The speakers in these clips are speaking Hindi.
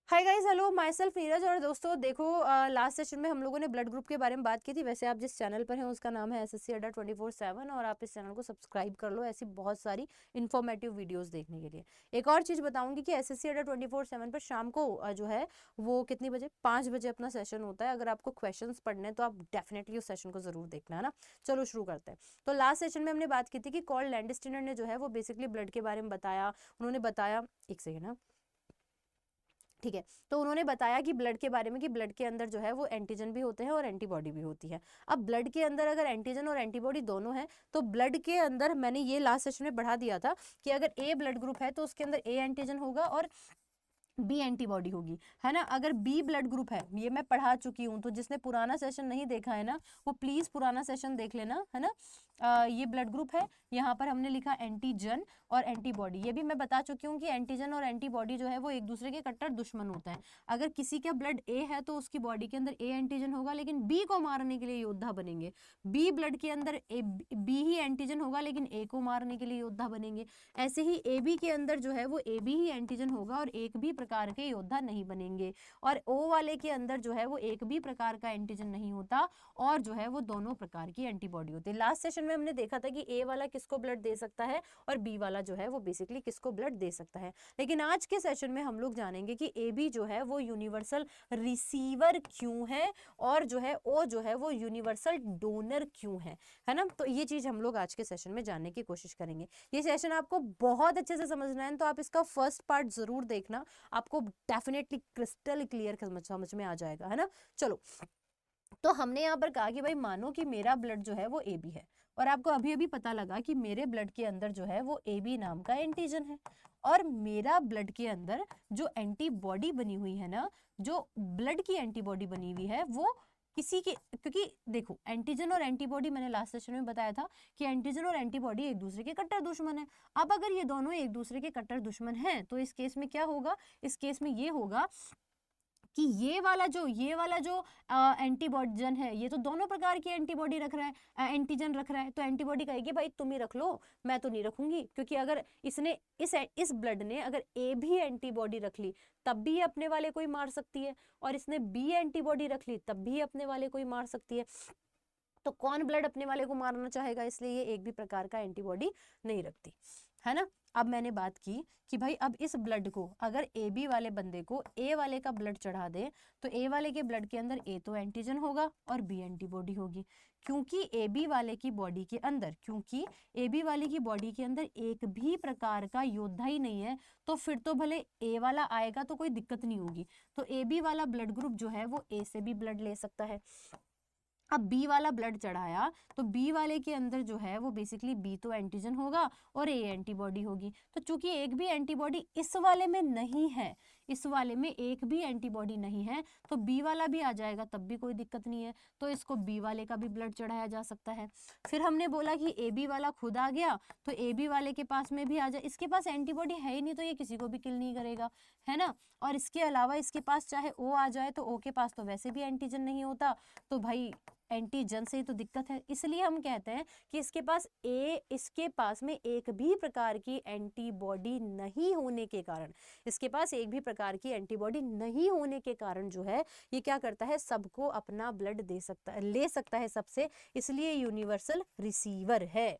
Hi guys, hello, my self Neeraj. और दोस्तों देखो, लास्ट सेशन में हम लोगों ने ब्लड ग्रुप के बारे में बात की थी। वैसे आप जिस चैनल पर हैं उसका नाम है एसएससी अड्डा 24/7 और आप इस चैनल को सब्सक्राइब कर लो ऐसी बहुत सारी इन्फॉर्मेटिव वीडियोस देखने के लिए। एक और चीज़ बताऊंगी कि एसएससी अड्डा 24/7 पर शाम को जो है वो कितनी बजे, 5 बजे अपना सेशन होता है। अगर आपको क्वेश्चन पढ़ने हैं तो आप डेफिनेटली उस सेशन को जरूर देखना, है ना। चलो शुरू करते हैं। तो लास्ट सेशन में हमने बात की थी कि कॉल लैंडस्टीनर ने जो है वो बेसिकली ब्लड के बारे में बताया। उन्होंने बताया, एक सेकेंड ना, ठीक है। तो उन्होंने बताया कि ब्लड के बारे में कि ब्लड के अंदर जो है वो एंटीजन भी होते हैं और एंटीबॉडी भी होती है। अब ब्लड के अंदर अगर एंटीजन और एंटीबॉडी दोनों है तो ब्लड के अंदर, मैंने ये लास्ट सेशन में बढ़ा दिया था कि अगर ए ब्लड ग्रुप है तो उसके अंदर ए एंटीजन होगा और बी एंटीबॉडी होगी, है ना। अगर बी ब्लड ग्रुप है, ये मैं पढ़ा चुकी हूँ, तो जिसने पुराना सेशन नहीं देखा है ना वो प्लीज पुराना सेशन देख लेना, है ना। ये ब्लड ग्रुप है, यहाँ पर हमने लिखा एंटीजन और एंटीबॉडी। ये भी मैं बता चुकी हूँ कि एंटीजन और एंटीबॉडी जो है वो एक दूसरे के कट्टर दुश्मन होते हैं। अगर किसी का ब्लड ए है तो उसकी बॉडी के अंदर ए एंटीजन होगा, लेकिन बी को मारने के लिए योद्धा बनेंगे। बी ब्लड के अंदर बी ही एंटीजन होगा लेकिन ए को मारने के लिए योद्धा बनेंगे। ऐसे ही ए बी के अंदर जो है वो ए बी ही एंटीजन होगा और एक भी प्रकार के योद्धा नहीं बनेंगे। और ओ वाले के अंदर जो है वो एक भी प्रकार का एंटीजन नहीं होता और जो है वो दोनों प्रकार की एंटीबॉडी होती है। लास्ट सेशन में हमने देखा था कि ए वाला किसको ब्लड दे सकता है और बी वाला जो है वो बेसिकली किसको ब्लड दे सकता है। लेकिन आज के सेशन में हम लोग जानेंगे कि ए बी जो है वो यूनिवर्सल रिसीवर क्यों है और जो है ओ जो है वो यूनिवर्सल डोनर क्यों है ना। तो ये चीज हम लोग आज के सेशन में जानने की कोशिश करेंगे। ये सेशन आपको बहुत अच्छे से समझना है तो आप इसका फर्स्ट पार्ट जरूर देखना, आपको डेफिनेटली क्रिस्टल क्लियर समझ में आ जाएगा, है ना। चलो, तो हमने यहाँ पर कहा कि भाई मानो कि मेरा ब्लड जो है वो ए बी है और आपको अभी अभी पता लगा कि मेरे ब्लड के अंदर जो है वो ए बी नाम का एंटीजन है और मेरा ब्लड के अंदर जो एंटीबॉडी बनी हुई है ना, जो ब्लड की एंटीबॉडी बनी हुई है वो किसी के, क्योंकि देखो एंटीजन और एंटीबॉडी मैंने लास्ट सेशन में बताया था कि एंटीजन और एंटीबॉडी एक दूसरे के कट्टर दुश्मन है। अब अगर ये दोनों एक दूसरे के कट्टर दुश्मन हैं तो इस केस में क्या होगा, इस केस में ये होगा कि ये वाला जो एंटीबॉडीजन है ये तो दोनों प्रकार की एंटीबॉडी रख रहा है, एंटीजन रख रहा है। तो एंटीबॉडी कहेगी भाई तुम ही रख लो, मैं तो नहीं रखूंगी, क्योंकि अगर इसने इस ब्लड ने अगर ए भी एंटीबॉडी रख ली तब भी अपने वाले को ही मार सकती है और इसने बी एंटीबॉडी रख ली तब भी अपने वाले को ही मार सकती है। तो कौन ब्लड अपने वाले को मारना चाहेगा, इसलिए ये एक भी प्रकार का एंटीबॉडी नहीं रखती, है ना। अब मैंने बात की कि भाई अब इस ब्लड को अगर ए बी वाले बंदे को ए वाले का ब्लड चढ़ा दे तो ए वाले के ब्लड के अंदर ए तो एंटीजन होगा और बी एंटीबॉडी होगी। क्योंकि ए बी वाले की बॉडी के अंदर एक भी प्रकार का योद्धा ही नहीं है, तो फिर तो भले ए वाला आएगा तो कोई दिक्कत नहीं होगी। तो ए बी वाला ब्लड ग्रुप जो है वो ए से भी ब्लड ले सकता है। अब बी वाला ब्लड चढ़ाया तो बी वाले के अंदर जो है वो बेसिकली बी तो एंटीजन होगा और ए एंटीबॉडी होगी। तो चूंकि एक भी एंटीबॉडी इस वाले में नहीं है, इस वाले में एक भी एंटीबॉडी नहीं है, तो बी वाला भी आ जाएगा तब भी कोई दिक्कत नहीं है, तो इसको बी वाले का भी ब्लड चढ़ाया जा सकता है। फिर हमने बोला कि ए बी वाला खुद आ गया तो ए बी वाले के पास में भी आ जाए, इसके पास एंटीबॉडी है ही नहीं तो ये किसी को भी किल नहीं करेगा, है ना। और इसके अलावा इसके पास चाहे ओ आ जाए तो ओ के पास तो वैसे भी एंटीजन नहीं होता, तो भाई एंटीजन से ही तो दिक्कत है। इसलिए हम कहते हैं कि इसके पास में एक भी प्रकार की एंटीबॉडी नहीं होने के कारण, इसके पास एक भी प्रकार की एंटीबॉडी नहीं होने के कारण जो है ये क्या करता है, सबको अपना ब्लड दे सकता है, ले सकता है सबसे, इसलिए यूनिवर्सल रिसीवर है।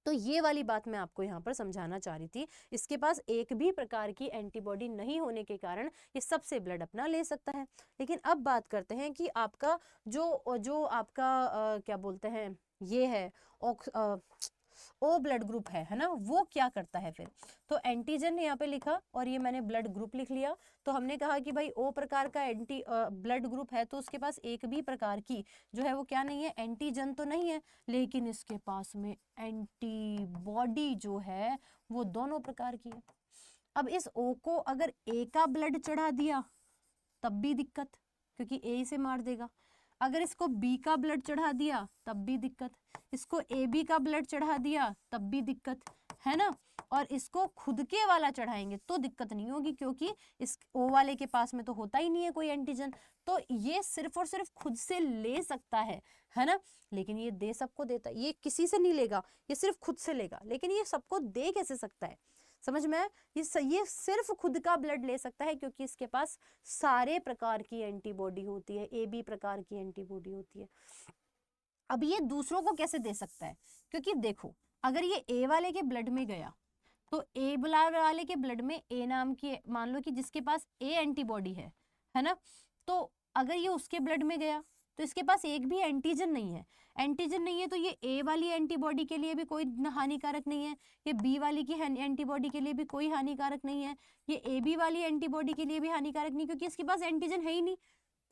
तो ये वाली बात मैं आपको यहाँ पर समझाना चाह रही थी, इसके पास एक भी प्रकार की एंटीबॉडी नहीं होने के कारण ये सबसे ब्लड अपना ले सकता है। लेकिन अब बात करते हैं कि आपका जो आपका क्या बोलते हैं, ये है ओ ब्लड ग्रुप है ना, वो क्या करता है फिर। तो एंटीजन यहाँ पे लिखा और ये मैंने ब्लड ग्रुप लिख लिया। तो हमने कहा कि भाई ओ प्रकार का ब्लड ग्रुप है तो उसके पास एक भी प्रकार की जो है वो क्या नहीं है, एंटीजन तो नहीं है, लेकिन इसके पास में एंटीबॉडी जो है वो दोनों प्रकार की है। अब इस ओ को अगर ए का ब्लड चढ़ा दिया तब भी दिक्कत, क्योंकि ए से मार देगा। अगर इसको बी का ब्लड चढ़ा दिया तब भी दिक्कत, इसको ए बी का ब्लड चढ़ा दिया तब भी दिक्कत, है ना। और इसको खुद के वाला चढ़ाएंगे तो दिक्कत नहीं होगी, क्योंकि इस ओ वाले के पास में तो होता ही नहीं है कोई एंटीजन, तो ये सिर्फ और सिर्फ खुद से ले सकता है ना। लेकिन ये दे सबको देता है, ये किसी से नहीं लेगा, ये सिर्फ खुद से लेगा, लेकिन ये सबको दे कैसे सकता है, समझ में? ये सिर्फ खुद का ब्लड ले सकता है क्योंकि इसके पास सारे प्रकार की एंटीबॉडी होती है, AB प्रकार की एंटीबॉडी होती है। अब ये दूसरों को कैसे दे सकता है? क्योंकि देखो, अगर ये A वाले के ब्लड में गया तो A वाले के ब्लड में A नाम की, मान लो कि जिसके पास A एंटीबॉडी है ना, तो अगर ये उसके ब्लड में गया तो इसके पास एक भी एंटीजन नहीं है। एंटीजन नहीं है तो ये A वाली एंटीबॉडी के लिए भी कोई हानिकारक नहीं है, ये B वाली की एंटीबॉडी के लिए भी कोई हानिकारक नहीं है, ये AB वाली एंटीबॉडी के लिए भी हानिकारक नहीं, क्योंकि इसके पास एंटीजन है ही नहीं।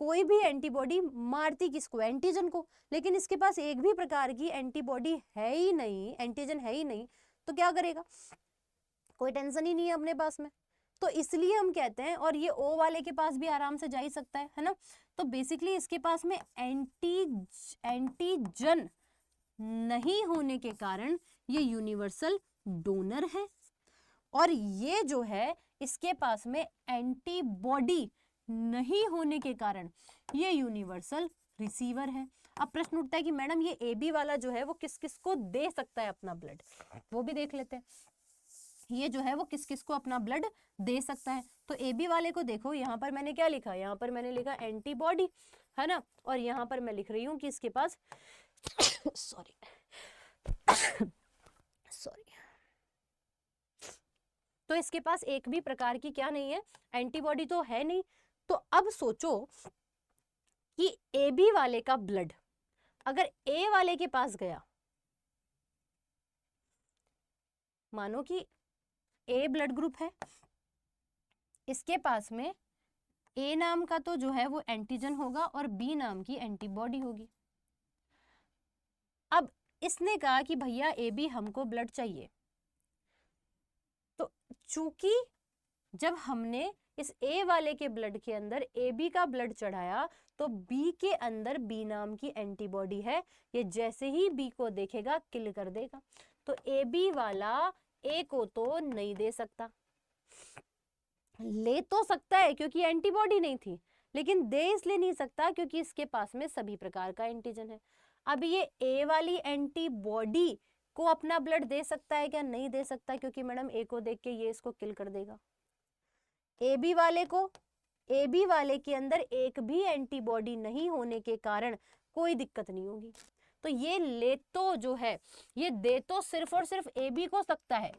कोई भी एंटीबॉडी मारती किसको? एंटीजन को। लेकिन इसके पास एक भी प्रकार की एंटीबॉडी है ही नहीं, एंटीजन है ही नहीं, तो क्या करेगा? कोई टेंशन ही नहीं है अपने पास में। तो इसलिए हम कहते हैं, और ये O वाले के पास भी आराम से जा ही सकता है ना। तो बेसिकली इसके पास में एंटीजन नहीं होने के कारण ये यूनिवर्सल डोनर है, और ये जो है इसके पास में एंटीबॉडी नहीं होने के कारण ये यूनिवर्सल रिसीवर है। अब प्रश्न उठता है कि मैडम ये AB वाला जो है वो किस किस को दे सकता है अपना ब्लड, वो भी देख लेते हैं। ये जो है वो किस किस को अपना ब्लड दे सकता है। तो AB वाले को देखो, यहाँ पर मैंने क्या लिखा? यहाँ पर मैंने लिखा एंटीबॉडी, है ना, और यहाँ पर मैं लिख रही हूँ कि इसके पास सॉरी तो इसके पास एक भी प्रकार की क्या नहीं है? एंटीबॉडी तो है नहीं। तो अब सोचो कि AB वाले का ब्लड अगर A वाले के पास गया, मानो कि A ब्लड ग्रुप है, इसके पास में A नाम का तो जो है वो एंटीजन होगा और B नाम की एंटीबॉडी होगी। अब इसने कहा कि भैया AB हमको ब्लड चाहिए, तो चूंकि जब हमने इस A वाले के ब्लड के अंदर AB का ब्लड चढ़ाया तो B के अंदर B नाम की एंटीबॉडी है, ये जैसे ही B को देखेगा किल कर देगा। तो AB वाला A को तो नहीं दे सकता, ले तो सकता है क्योंकि एंटीबॉडी नहीं थी, लेकिन दे इसलिए नहीं सकता क्योंकि इसके पास में सभी प्रकार का एंटीजन है। अब ये A वाली एंटीबॉडी को अपना ब्लड दे सकता है क्या? नहीं दे सकता, क्योंकि मैडम A को देख के ये इसको किल कर देगा। AB वाले को, AB वाले के अंदर एक भी एंटीबॉडी नहीं होने के कारण कोई दिक्कत नहीं होगी। तो ये ले तो जो है ये दे तो सिर्फ और सिर्फ AB को सकता है,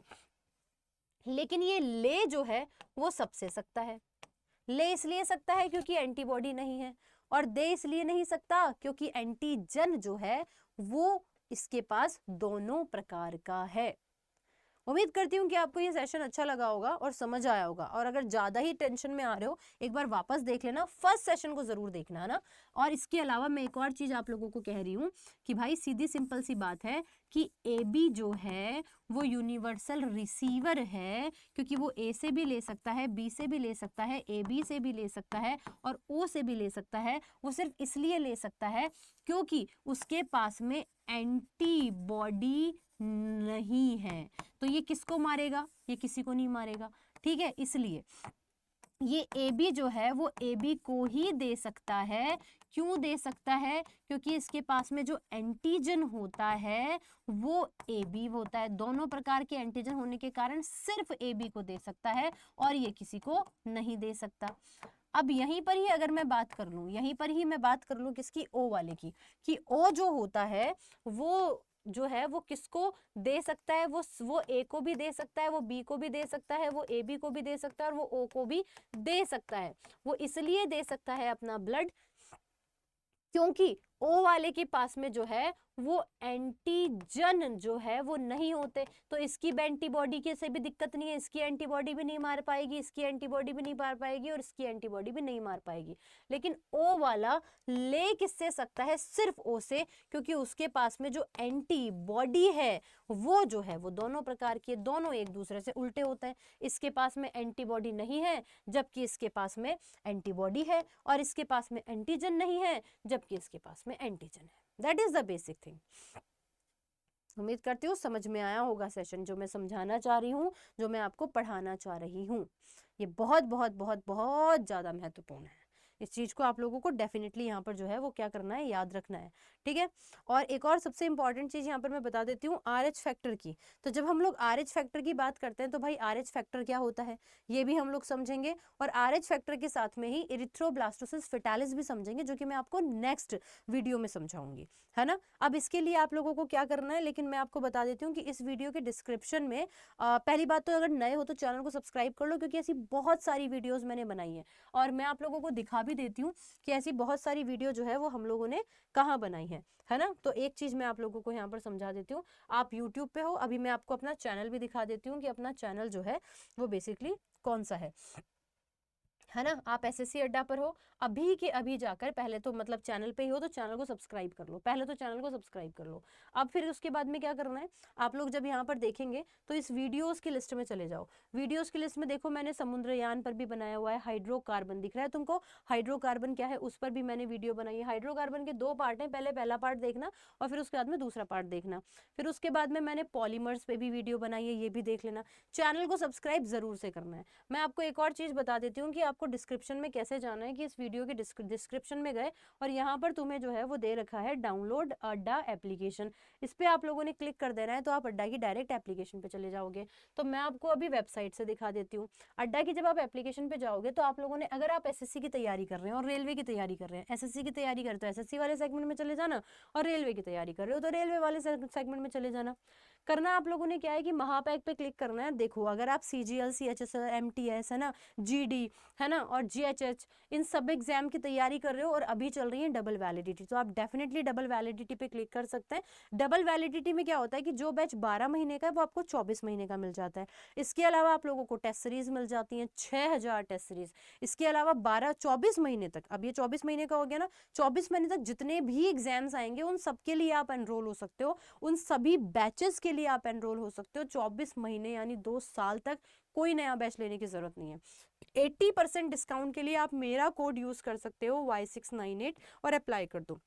लेकिन ये ले जो है वो सबसे सकता है। ले इसलिए सकता है क्योंकि एंटीबॉडी नहीं है, और दे इसलिए नहीं सकता क्योंकि एंटीजन जो है वो इसके पास दोनों प्रकार का है। उम्मीद करती हूँ कि आपको ये सेशन अच्छा लगा होगा और समझ आया होगा, और अगर ज़्यादा ही टेंशन में आ रहे हो एक बार वापस देख लेना, फर्स्ट सेशन को ज़रूर देखना, है ना। और इसके अलावा मैं एक और चीज़ आप लोगों को कह रही हूँ कि भाई सीधी सिंपल सी बात है कि AB जो है वो यूनिवर्सल रिसीवर है, क्योंकि वो A से भी ले सकता है, B से भी ले सकता है, AB से भी ले सकता है और O से भी ले सकता है। वो सिर्फ इसलिए ले सकता है क्योंकि उसके पास में एंटीबॉडी नहीं है। तो ये किसको मारेगा? ये किसी को नहीं मारेगा, ठीक है। इसलिए ये AB जो है वो AB को ही दे सकता है। क्यों दे सकता है? क्योंकि इसके पास में जो एंटीजन होता है वो AB होता है। दोनों प्रकार के एंटीजन होने के कारण सिर्फ AB को दे सकता है और ये किसी को नहीं दे सकता। अब यहीं पर ही अगर मैं बात कर लूं, यहीं पर ही मैं बात कर लूं किसकी? O वाले की, कि O जो होता है वो जो है वो किसको दे सकता है? वो A को भी दे सकता है, वो B को भी दे सकता है, वो AB को भी दे सकता है और वो O को भी दे सकता है। वो इसलिए दे सकता है अपना ब्लड क्योंकि O वाले के पास में जो है वो एंटीजन जो है वो नहीं होते, तो इसकी एंटीबॉडी के से भी दिक्कत नहीं है, इसकी एंटीबॉडी भी नहीं मार पाएगी, इसकी एंटीबॉडी भी नहीं मार पाएगी और इसकी एंटीबॉडी भी नहीं मार पाएगी। लेकिन O वाला ले किससे सकता है? सिर्फ O से, क्योंकि उसके पास में जो एंटीबॉडी है वो जो है वो दोनों प्रकार की, दोनों एक दूसरे से उल्टे होते हैं। इसके पास में एंटीबॉडी नहीं है जबकि इसके पास में एंटीबॉडी है, और इसके पास में एंटीजन नहीं है जबकि इसके पास में एंटीजन है। That is the basic thing. उम्मीद करती हूँ समझ में आया होगा सेशन, जो मैं समझाना चाह रही हूँ, जो मैं आपको पढ़ाना चाह रही हूँ। ये बहुत बहुत बहुत बहुत ज़्यादा महत्वपूर्ण है, इस चीज़ को आप लोगों को डेफिनेटली यहाँ पर जो है वो क्या करना है, याद रखना है, ठीक है। और एक और सबसे इंपॉर्टेंट चीज़ यहाँ पर मैं बता देती हूँ RH फैक्टर की। तो जब हम लोग RH फैक्टर की बात करते हैं तो भाई RH फैक्टर क्या होता है ये भी हम लोग समझेंगे, और RH फैक्टर के साथ में ही इरिथ्रोब्लास्टोसिस फेटालिस भी समझेंगे, जो कि मैं आपको नेक्स्ट वीडियो में समझाऊंगी, है ना। अब इसके लिए आप लोगों को क्या करना है, लेकिन मैं आपको बता देती हूँ कि इस वीडियो के डिस्क्रिप्शन में पहली बात तो अगर नए हो तो चैनल को सब्सक्राइब कर लो, क्योंकि ऐसी बहुत सारी वीडियोस मैंने बनाई है, और मैं आप लोगों को दिखा भी देती हूँ कि ऐसी बहुत सारी वीडियो जो है वो हम लोगों ने कहाँ बनाई है ना। तो एक चीज़ मैं आप लोगों को यहाँ पर समझा देती हूँ, आप यूट्यूब पे हो, अभी मैं आपको अपना चैनल भी दिखा देती हूँ कि अपना चैनल जो है वो बेसिकली कौन सा है ना। आप SSC अड्डा पर हो, अभी के अभी जाकर पहले तो मतलब चैनल पे ही हो तो चैनल को सब्सक्राइब कर लो, पहले तो चैनल को सब्सक्राइब कर लो। अब फिर उसके बाद में क्या करना है, आप लोग जब यहाँ पर देखेंगे तो इस वीडियोस की लिस्ट में चले जाओ। वीडियोस की लिस्ट में देखो मैंने समुद्रयान पर भी बनाया हुआ है, हाइड्रोकार्बन दिख रहा है तुमको, हाइड्रोकार्बन क्या है उस पर भी मैंने वीडियो बनाई है। हाइड्रोकार्बन के 2 पार्ट हैं, पहले पहला पार्ट देखना और फिर उसके बाद में दूसरा पार्ट देखना। फिर उसके बाद में मैंने पॉलीमर्स पे भी वीडियो बनाई है, ये भी देख लेना। चैनल को सब्सक्राइब जरूर से करना है। मैं आपको एक और चीज़ बता देती हूँ कि आपको डिस्क्रिप्शन में कैसे जाना है, कि इस वीडियो के डिस्क्रिप्शन में गए और यहाँ पर तुम्हें जो है वो दे रखा है डाउनलोड अड्डा एप्लीकेशन, इस पे आप लोगों ने क्लिक कर देना है तो आप अड्डा की डायरेक्ट एप्लीकेशन पे चले जाओगे। तो मैं आपको अभी वेबसाइट से दिखा देती हूँ। अड्डा की जब आप एप्लीकेशन पे जाओगे तो आप लोगों ने, अगर आप SSC की तैयारी कर रहे हैं और रेलवे की तैयारी कर रहे हैं, SSC की तैयारी कर तो SSC वाले सेगमेंट में चले जाना, और रेलवे की तैयारी कर रहे हो तो रेलवे वाले सेगमेंट में चले जाना। करना आप लोगों ने क्या है कि महापैक पे क्लिक करना है। देखो अगर आप CGL CHSL MTS है ना, GD है ना, और GHH इन सब एग्जाम की तैयारी कर रहे हो और अभी चल रही है डबल वैलिडिटी, तो आप डेफिनेटली डबल वैलिडिटी पे क्लिक कर सकते हैं। डबल वैलिडिटी में क्या होता है कि जो बैच 12 महीने का है वो आपको 24 महीने का मिल जाता है। इसके अलावा आप लोगों को टेस्ट सीरीज मिल जाती हैं, 6000 टेस्ट सीरीज। इसके अलावा 24 महीने तक, अब ये 24 महीने का हो गया ना, 24 महीने तक जितने भी एग्जाम्स आएंगे उन सबके लिए आप एनरोल हो सकते हो, उन सभी बैचेस के लिए आप एनरोल हो सकते हो। 24 महीने यानी 2 साल तक कोई नया बैच लेने की जरूरत नहीं है। 80% डिस्काउंट के लिए आप मेरा कोड यूज कर सकते हो Y698 और अप्लाई कर दो।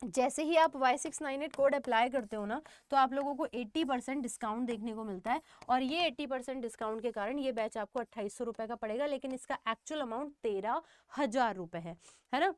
जैसे ही आप Y698 कोड अप्लाई करते हो ना तो आप लोगों को 80% डिस्काउंट देखने को मिलता है, और ये 80% डिस्काउंट के कारण ये बैच आपको 2800 रुपये का पड़ेगा, लेकिन इसका एक्चुअल अमाउंट 13,000 रुपये है ना।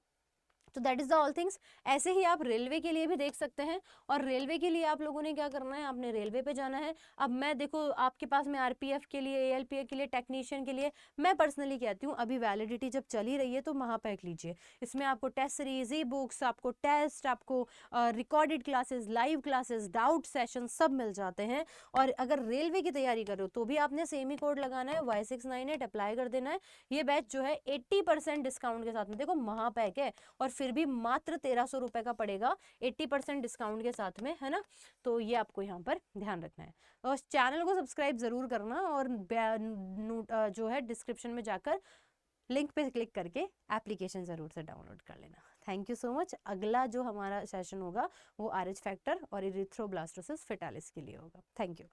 तो that is the all things. ऐसे ही आप रेलवे के लिए भी देख सकते हैं, और रेलवे के लिए आप लोगों ने क्या करना है, आपने रेलवे पे जाना है। अब मैं देखो आपके पास में RPF के लिए, ALPA के लिए, टेक्नीशियन के लिए मैं पर्सनली कहती हूँ अभी वैलिडिटी जब चली रही है तो महापैक लीजिए। इसमें आपको टेस्ट सीरीज, ई बुक्स, आपको टेस्ट, आपको recorded classes, live classes, doubt session सब मिल जाते हैं। और अगर रेलवे की तैयारी कर रहे हो तो भी आपने सेम ही कोड लगाना है, Y698 अप्लाई कर देना है। ये बैच जो है 80% डिस्काउंट के साथ में, देखो महापैक है और फिर भी मात्र 1300 रुपये का पड़ेगा 80% डिस्काउंट के साथ में, है ना। तो ये आपको यहाँ पर ध्यान रखना है, और चैनल को सब्सक्राइब जरूर करना, और जो है डिस्क्रिप्शन में जाकर लिंक पे क्लिक करके एप्लीकेशन जरूर से डाउनलोड कर लेना। Thank you so much. अगला जो हमारा सेशन होगा वो RH फैक्टर और इरिथ्रोब्लास्टोसिस फेटालिस के लिए होगा। Thank you.